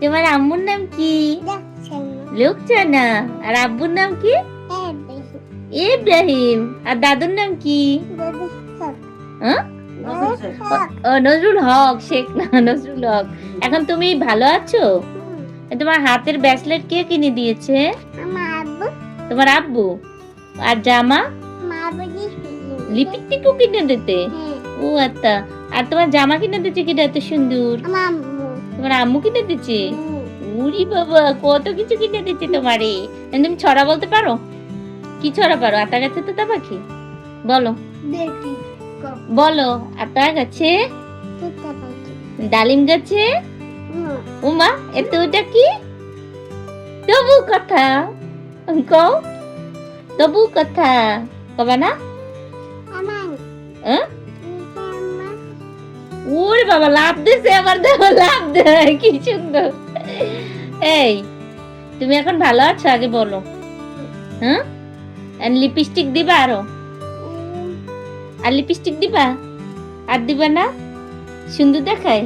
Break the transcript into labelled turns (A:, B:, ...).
A: তোমার আম্মুর নাম কি? লোকসানা। আর আব্বুর নাম কি? ইব্রাহিম। আর দাদুর নাম কি? হ্যাঁ? ও নজরুল হক, শেখ না নজরুল হক। এখন তুমি ভালো আছো? তোমার হাতের ব্রেসলেট কে কিনে দিয়েছে? তোমার আব্বু। আর জামা? লিপস্টিকও কিনে দিতে? ও আচ্ছা। আর তোমার জামা কিনে দিচ্ছে কিটা এত সুন্দর? তোমার আম্মু কিনে দিচ্ছে? উরি বাবা, কত কিছু কিনে দিচ্ছে তোমারে। তুমি ছড়া বলতে পারো? কি ছড়া পারো? আতা গাছে তোতা পাখি বলো। বলো। আতা গাছে, ডালিম গাছে, উমা এত ওটা কি? তবু কথা কও, তবু কথা কবা না? ওরে বাবা, লাভ দিছে আবার, দেখো লাভ দেয়, কি সুন্দর। এই তুমি এখন ভালো আছো আগে বলো। হ্যাঁ, আর লিপস্টিক দিবা আরো? আর লিপস্টিক দিবা? আর দিবা না? সুন্দর দেখায়?